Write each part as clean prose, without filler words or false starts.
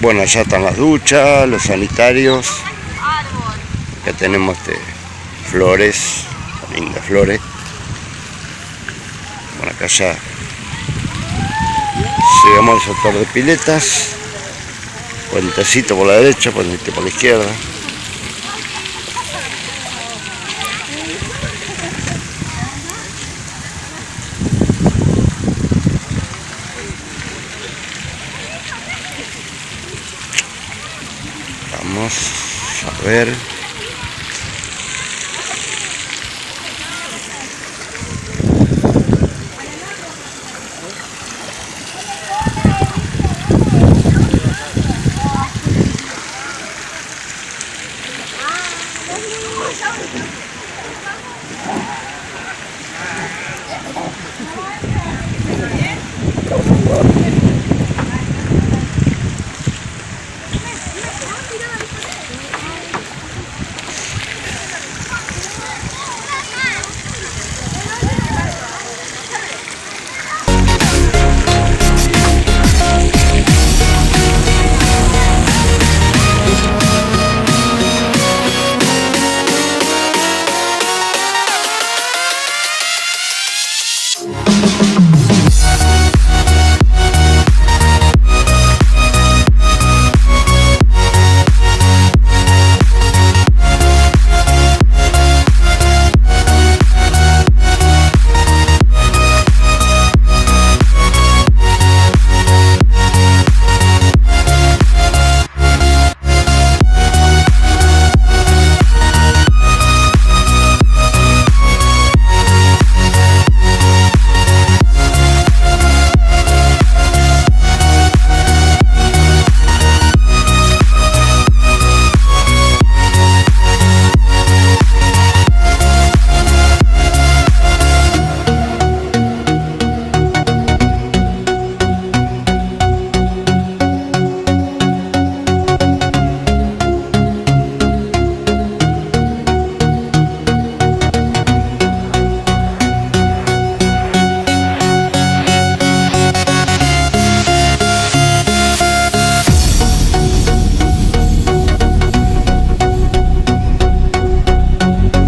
Bueno, allá están las duchas, los sanitarios. Acá tenemos flores, lindas flores. Bueno, acá ya llegamos al sector de piletas. Puentecito por la derecha, puente por la izquierda. Vamos a ver.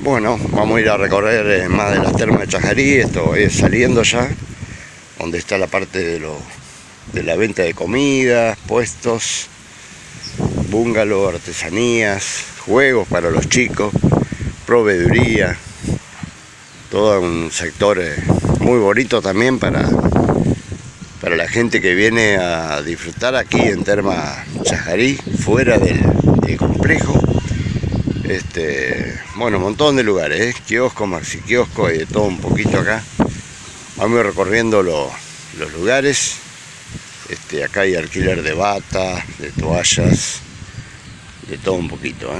Bueno, vamos a ir a recorrer más de las termas de Chajarí. Esto es saliendo ya, donde está la parte de la venta de comidas, puestos, bungalow, artesanías, juegos para los chicos, proveeduría. Todo un sector muy bonito también para la gente que viene a disfrutar aquí en Termas Chajarí, fuera del complejo. Bueno, un montón de lugares, kioscos, maxi kioscos y de todo un poquito acá. Vamos recorriendo los lugares. Acá hay alquiler de bata, de toallas, de todo un poquito,